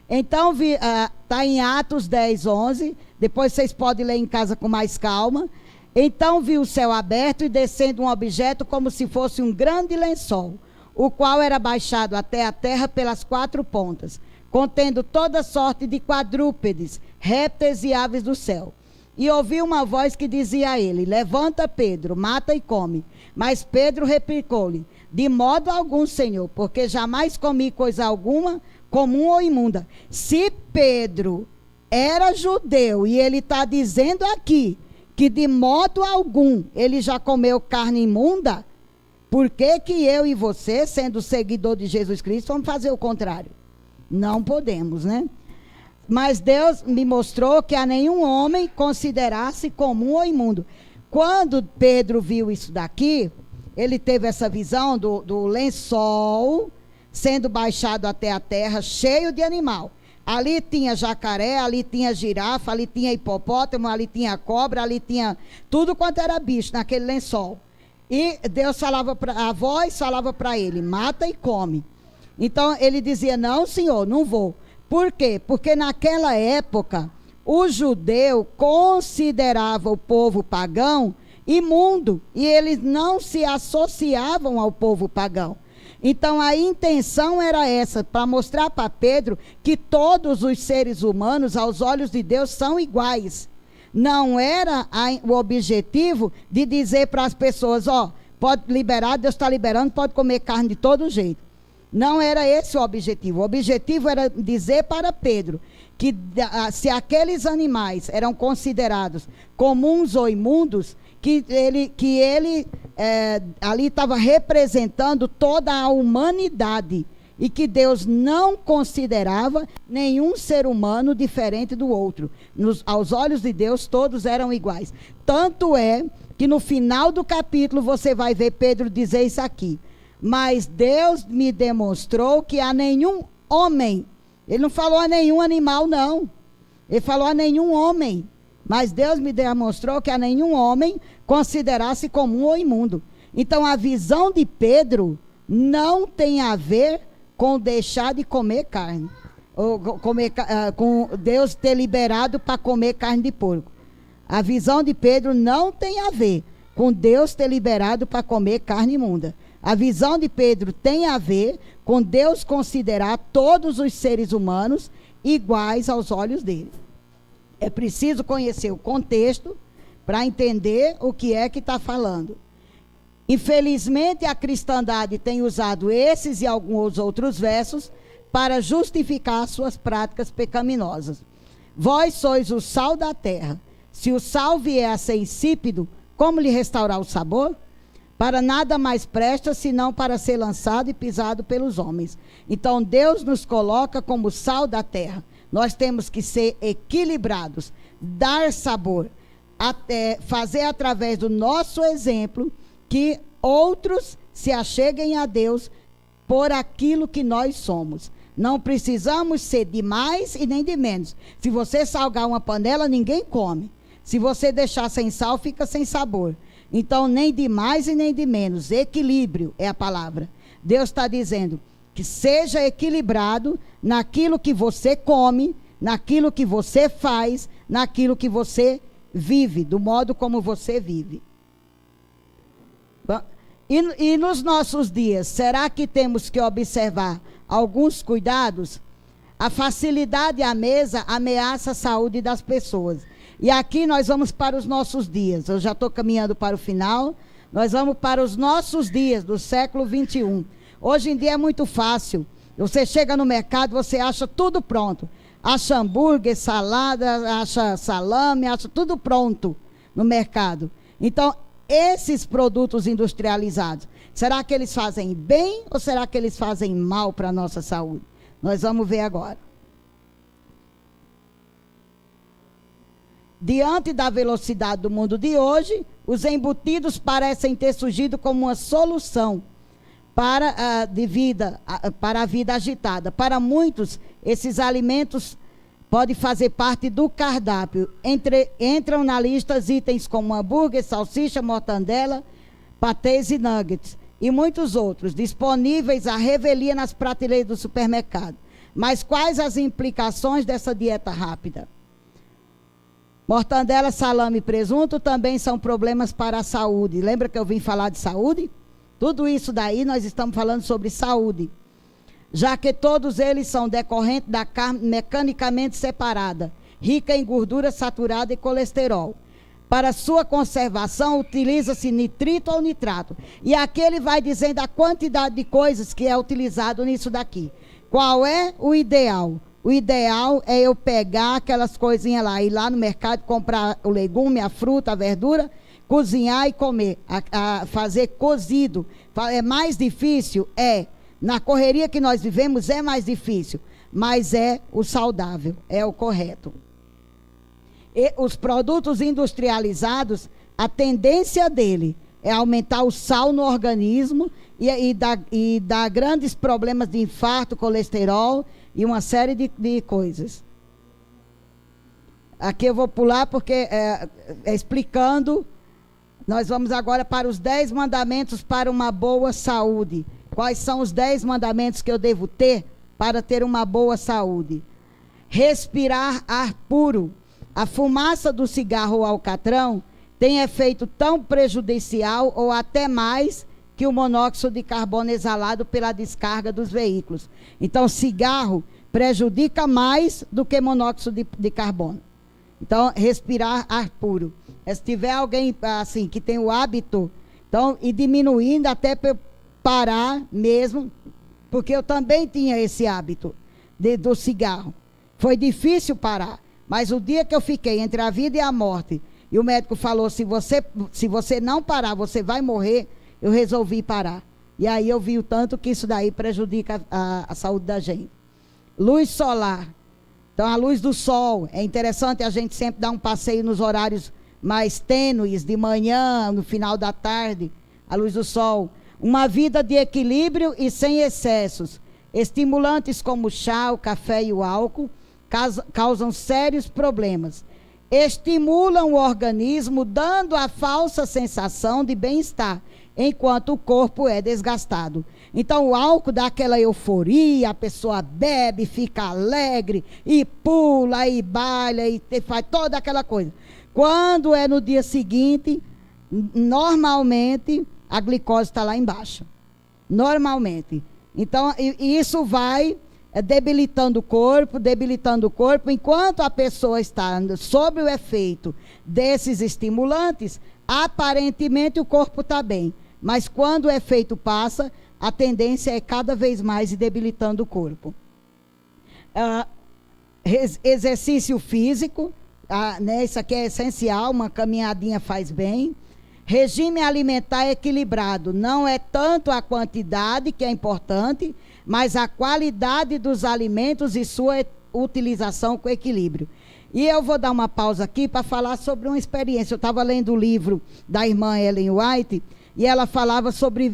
Então, está em Atos 10:11, depois vocês podem ler em casa com mais calma. Então viu o céu aberto e descendo um objeto como se fosse um grande lençol, o qual era baixado até a terra pelas 4 pontas, contendo toda sorte de quadrúpedes, répteis e aves do céu. E ouviu uma voz que dizia a ele: levanta, Pedro, mata e come. Mas Pedro replicou-lhe: de modo algum, Senhor, porque jamais comi coisa alguma comum ou imunda. Se Pedro era judeu e ele está dizendo aqui que de modo algum ele já comeu carne imunda, por que que eu e você, sendo seguidor de Jesus Cristo, vamos fazer o contrário? Não podemos, né? Mas Deus me mostrou que a nenhum homem considerasse comum ou imundo. Quando Pedro viu isso daqui, ele teve essa visão do lençol sendo baixado até a terra, cheio de animal. Ali tinha jacaré, ali tinha girafa, ali tinha hipopótamo, ali tinha cobra, ali tinha tudo quanto era bicho naquele lençol. E Deus falava, a voz falava para ele: mata e come. Então ele dizia: não, Senhor, não vou. Por quê? Porque naquela época o judeu considerava o povo pagão imundo e eles não se associavam ao povo pagão. Então a intenção era essa, para mostrar para Pedro que todos os seres humanos aos olhos de Deus são iguais. Não era o objetivo de dizer para as pessoas: ó, pode liberar, Deus está liberando, pode comer carne de todo jeito. Não era esse o objetivo. O objetivo era dizer para Pedro que se aqueles animais eram considerados comuns ou imundos, que ele ali estava representando toda a humanidade e que Deus não considerava nenhum ser humano diferente do outro. Aos olhos de Deus, todos eram iguais. Tanto é que no final do capítulo você vai ver Pedro dizer isso aqui. Mas Deus me demonstrou que a nenhum homem, ele não falou a nenhum animal, não. Ele falou a nenhum homem. Mas Deus me demonstrou que a nenhum homem considerasse comum ou imundo. Então a visão de Pedro não tem a ver com deixar de comer carne. Ou com Deus ter liberado para comer carne de porco. A visão de Pedro não tem a ver com Deus ter liberado para comer carne imunda. A visão de Pedro tem a ver com Deus considerar todos os seres humanos iguais aos olhos dele. É preciso conhecer o contexto para entender o que é que está falando. Infelizmente, a cristandade tem usado esses e alguns outros versos para justificar suas práticas pecaminosas. Vós sois o sal da terra. Se o sal vier a ser insípido, como lhe restaurar o sabor? Para nada mais presta, senão para ser lançado e pisado pelos homens. Então, Deus nos coloca como sal da terra. Nós temos que ser equilibrados, dar sabor, fazer através do nosso exemplo que outros se acheguem a Deus por aquilo que nós somos. Não precisamos ser de mais e nem de menos. Se você salgar uma panela, ninguém come. Se você deixar sem sal, fica sem sabor. Então, nem de mais e nem de menos. Equilíbrio é a palavra. Deus está dizendo que seja equilibrado naquilo que você come, naquilo que você faz, naquilo que você vive, do modo como você vive. E nos nossos dias, será que temos que observar alguns cuidados? A facilidade à mesa ameaça a saúde das pessoas. E aqui nós vamos para os nossos dias. Eu já estou caminhando para o final. Nós vamos para os nossos dias do século 21. Hoje em dia é muito fácil. Você chega no mercado, você acha tudo pronto. Acha hambúrguer, salada, acha salame, acha tudo pronto no mercado. Então, esses produtos industrializados, será que eles fazem bem ou será que eles fazem mal para a nossa saúde? Nós vamos ver agora. Diante da velocidade do mundo de hoje, os embutidos parecem ter surgido como uma solução para a vida agitada. Para muitos, esses alimentos podem fazer parte do cardápio. Entram na lista itens como hambúrguer, salsicha, mortandela, patês e nuggets, e muitos outros, disponíveis à revelia nas prateleiras do supermercado. Mas quais as implicações dessa dieta rápida? Mortandela, salame e presunto também são problemas para a saúde. Lembra que eu vim falar de saúde? Tudo isso daí nós estamos falando sobre saúde. Já que todos eles são decorrentes da carne mecanicamente separada, rica em gordura saturada e colesterol. Para sua conservação, utiliza-se nitrito ou nitrato. E aqui ele vai dizendo a quantidade de coisas que é utilizado nisso daqui. Qual é o ideal? O ideal é eu pegar aquelas coisinhas lá, ir lá no mercado, comprar o legume, a fruta, a verdura, cozinhar e comer, fazer cozido. É mais difícil? É. Na correria que nós vivemos é mais difícil, mas é o saudável, é o correto. E os produtos industrializados, a tendência dele é aumentar o sal no organismo e dar grandes problemas de infarto, colesterol e uma série de coisas. Aqui eu vou pular porque explicando, nós vamos agora para os 10 mandamentos para uma boa saúde. Quais são os 10 mandamentos que eu devo ter para ter uma boa saúde? Respirar ar puro. A fumaça do cigarro ou alcatrão tem efeito tão prejudicial ou até mais que o monóxido de carbono exalado pela descarga dos veículos. Então, cigarro prejudica mais do que monóxido de carbono. Então, respirar ar puro. Se tiver alguém assim que tem o hábito, então, e diminuindo até parar mesmo, porque eu também tinha esse hábito do cigarro. Foi difícil parar, mas o dia que eu fiquei entre a vida e a morte, e o médico falou, se você não parar, você vai morrer, eu resolvi parar. E aí eu vi o tanto que isso daí prejudica a saúde da gente. Luz solar. Então, a luz do sol, é interessante a gente sempre dar um passeio nos horários mais tênues, de manhã, no final da tarde, a luz do sol. Uma vida de equilíbrio e sem excessos. Estimulantes como o chá, o café e o álcool causam sérios problemas. Estimulam o organismo, dando a falsa sensação de bem-estar, enquanto o corpo é desgastado. Então o álcool dá aquela euforia, a pessoa bebe, fica alegre, e pula, e baila, e faz toda aquela coisa. Quando é no dia seguinte, normalmente a glicose está lá embaixo. Normalmente. Então isso vai debilitando o corpo, enquanto a pessoa está sob o efeito desses estimulantes, aparentemente o corpo está bem. Mas quando o efeito passa, a tendência é cada vez mais ir debilitando o corpo. Exercício físico, né, isso aqui é essencial, uma caminhadinha faz bem. Regime alimentar equilibrado, não é tanto a quantidade que é importante, mas a qualidade dos alimentos e sua utilização com equilíbrio. E eu vou dar uma pausa aqui para falar sobre uma experiência. Eu estava lendo o livro da irmã Ellen White, e ela falava sobre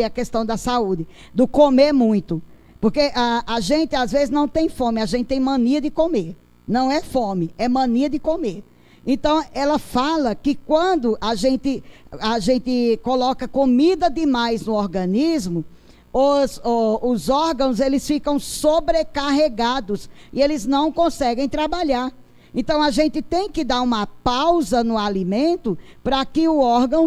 a questão da saúde, do comer muito. Porque a gente, às vezes, não tem fome, a gente tem mania de comer. Não é fome, é mania de comer. Então, ela fala que quando a gente coloca comida demais no organismo, os órgãos, eles ficam sobrecarregados e eles não conseguem trabalhar. Então, a gente tem que dar uma pausa no alimento para que o órgão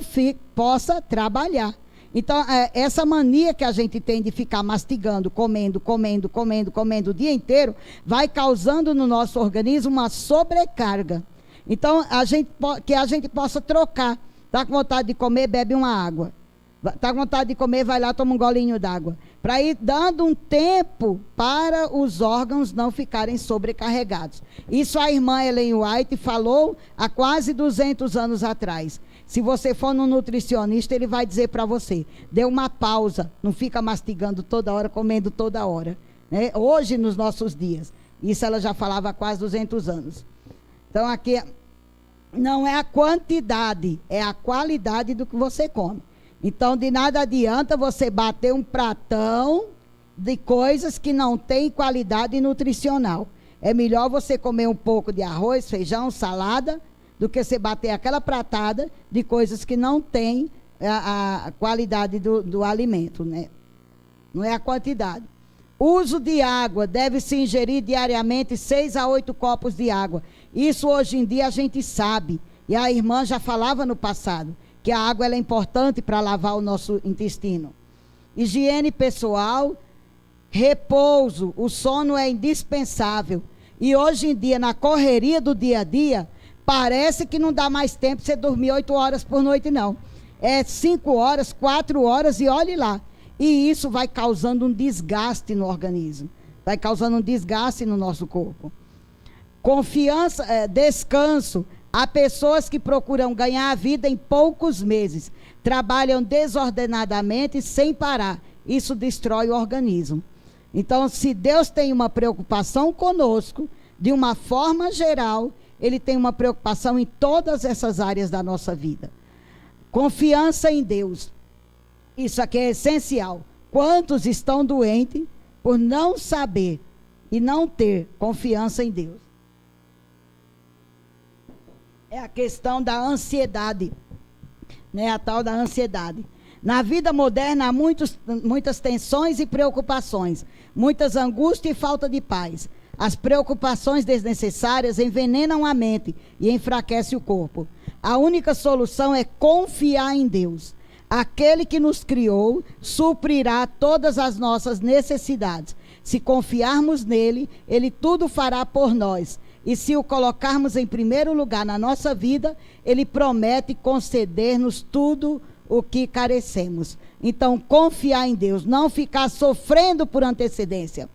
possa trabalhar. Então, essa mania que a gente tem de ficar mastigando, comendo o dia inteiro, vai causando no nosso organismo uma sobrecarga. Então, que a gente possa trocar. Está com vontade de comer, bebe uma água. Está com vontade de comer, vai lá, toma um golinho d'água. Para ir dando um tempo para os órgãos não ficarem sobrecarregados. Isso a irmã Ellen White falou há quase 200 anos atrás. Se você for no nutricionista, ele vai dizer para você, dê uma pausa, não fica mastigando toda hora, comendo toda hora. Né? Hoje, nos nossos dias. Isso ela já falava há quase 200 anos. Então, aqui não é a quantidade, é a qualidade do que você come. Então, de nada adianta você bater um pratão de coisas que não têm qualidade nutricional. É melhor você comer um pouco de arroz, feijão, salada, do que você bater aquela pratada de coisas que não têm a qualidade do alimento, né? Não é a quantidade. Uso de água, deve-se ingerir diariamente 6 a 8 copos de água. Isso hoje em dia a gente sabe. E a irmã já falava no passado, que a água ela é importante para lavar o nosso intestino. Higiene pessoal, repouso, o sono é indispensável. E hoje em dia, na correria do dia a dia, parece que não dá mais tempo você dormir 8 horas por noite, não. É 5 horas, 4 horas e olhe lá. E isso vai causando um desgaste no organismo. Vai causando um desgaste no nosso corpo. Confiança, descanso. Há pessoas que procuram ganhar a vida em poucos meses. Trabalham desordenadamente sem parar. Isso destrói o organismo. Então, se Deus tem uma preocupação conosco, de uma forma geral, Ele tem uma preocupação em todas essas áreas da nossa vida. Confiança em Deus. Isso aqui é essencial. Quantos estão doentes por não saber e não ter confiança em Deus? É a questão da ansiedade, né? A tal da ansiedade. Na vida moderna há muitas tensões e preocupações, muitas angústias e falta de paz. As preocupações desnecessárias envenenam a mente e enfraquecem o corpo. A única solução é confiar em Deus. Aquele que nos criou suprirá todas as nossas necessidades. Se confiarmos nele, ele tudo fará por nós. E se o colocarmos em primeiro lugar na nossa vida, ele promete conceder-nos tudo o que carecemos. Então, confiar em Deus, não ficar sofrendo por antecedência.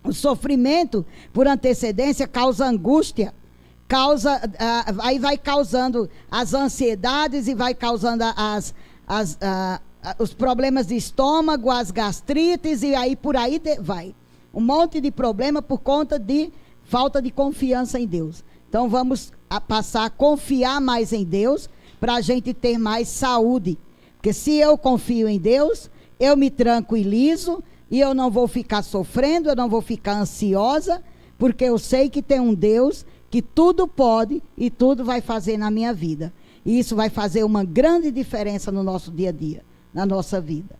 O sofrimento por antecedência causa angústia, aí vai causando as ansiedades e vai causando os problemas de estômago, as gastrites, e aí por aí vai. Um monte de problema por conta de falta de confiança em Deus. Então vamos passar a confiar mais em Deus para a gente ter mais saúde. Porque se eu confio em Deus, eu me tranquilizo e eu não vou ficar sofrendo, eu não vou ficar ansiosa, porque eu sei que tem um Deus que tudo pode e tudo vai fazer na minha vida. E isso vai fazer uma grande diferença no nosso dia a dia, na nossa vida.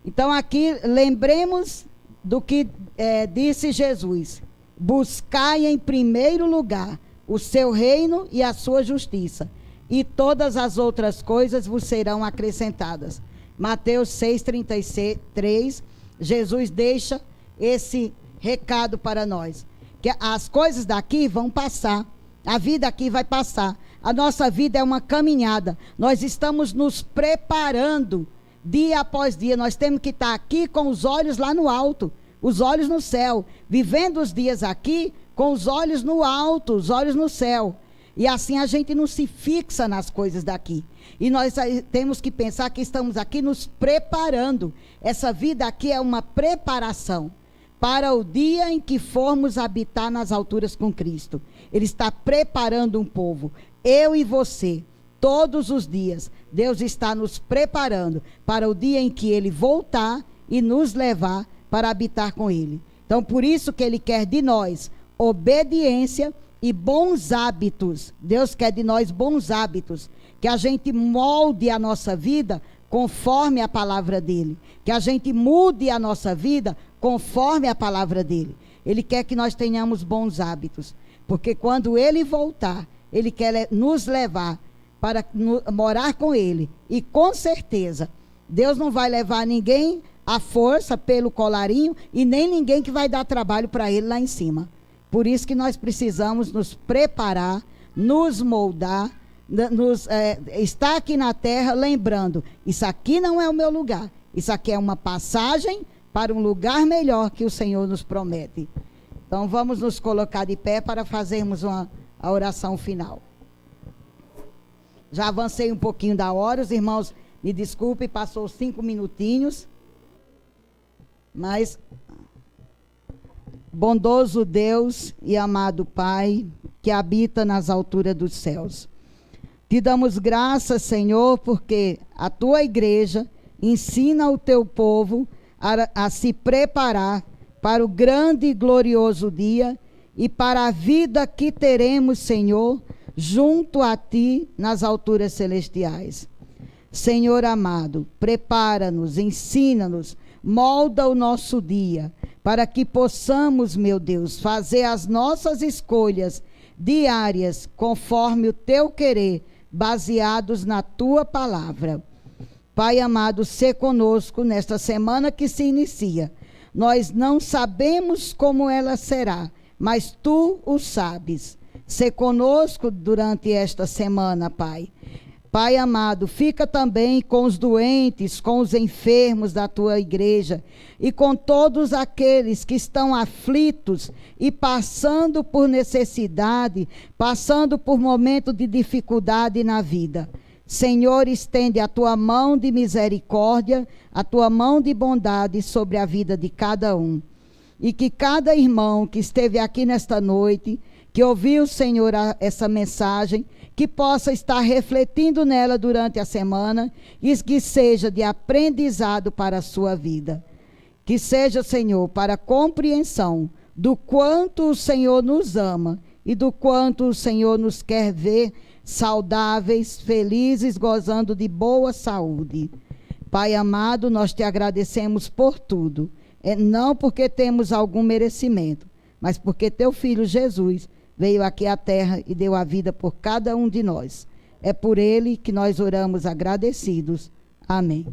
Então aqui, lembremos do que disse Jesus: buscai em primeiro lugar o seu reino e a sua justiça, e todas as outras coisas vos serão acrescentadas. Mateus 6,33, Jesus deixa esse recado para nós, que as coisas daqui vão passar, a vida aqui vai passar, a nossa vida é uma caminhada, nós estamos nos preparando dia após dia, nós temos que estar aqui com os olhos lá no alto, os olhos no céu, vivendo os dias aqui com os olhos no alto, os olhos no céu. E assim a gente não se fixa nas coisas daqui. E nós temos que pensar que estamos aqui nos preparando. Essa vida aqui é uma preparação para o dia em que formos habitar nas alturas com Cristo. Ele está preparando um povo. Eu e você, todos os dias, Deus está nos preparando para o dia em que Ele voltar e nos levar para habitar com Ele. Então, por isso que Ele quer de nós obediência e bons hábitos. Deus quer de nós bons hábitos, que a gente molde a nossa vida conforme a palavra dele, que a gente mude a nossa vida conforme a palavra dele. Ele quer que nós tenhamos bons hábitos, porque quando ele voltar, ele quer nos levar para morar com ele, e com certeza Deus não vai levar ninguém à força pelo colarinho, e nem ninguém que vai dar trabalho para ele lá em cima. Por isso que nós precisamos nos preparar, nos moldar, estar aqui na terra lembrando, isso aqui não é o meu lugar, isso aqui é uma passagem para um lugar melhor que o Senhor nos promete. Então vamos nos colocar de pé para fazermos a oração final. Já avancei um pouquinho da hora, os irmãos me desculpem, passou 5 minutinhos, mas... Bondoso Deus e amado Pai, que habita nas alturas dos céus, te damos graças, Senhor, porque a tua igreja ensina o teu povo a se preparar para o grande e glorioso dia e para a vida que teremos, Senhor, junto a ti nas alturas celestiais. Senhor amado, prepara-nos, ensina-nos, molda o nosso dia, para que possamos, meu Deus, fazer as nossas escolhas diárias conforme o teu querer, baseados na tua palavra. Pai amado, sê conosco nesta semana que se inicia. Nós não sabemos como ela será, mas tu o sabes. Sê conosco durante esta semana, Pai. Pai amado, fica também com os doentes, com os enfermos da tua igreja e com todos aqueles que estão aflitos e passando por necessidade, passando por momento de dificuldade na vida. Senhor, estende a tua mão de misericórdia, a tua mão de bondade sobre a vida de cada um. E que cada irmão que esteve aqui nesta noite, que ouviu, Senhor, essa mensagem, que possa estar refletindo nela durante a semana e que seja de aprendizado para a sua vida. Que seja, Senhor, para a compreensão do quanto o Senhor nos ama e do quanto o Senhor nos quer ver saudáveis, felizes, gozando de boa saúde. Pai amado, nós te agradecemos por tudo. Não porque temos algum merecimento, mas porque teu Filho Jesus veio aqui à terra e deu a vida por cada um de nós. É por ele que nós oramos agradecidos. Amém.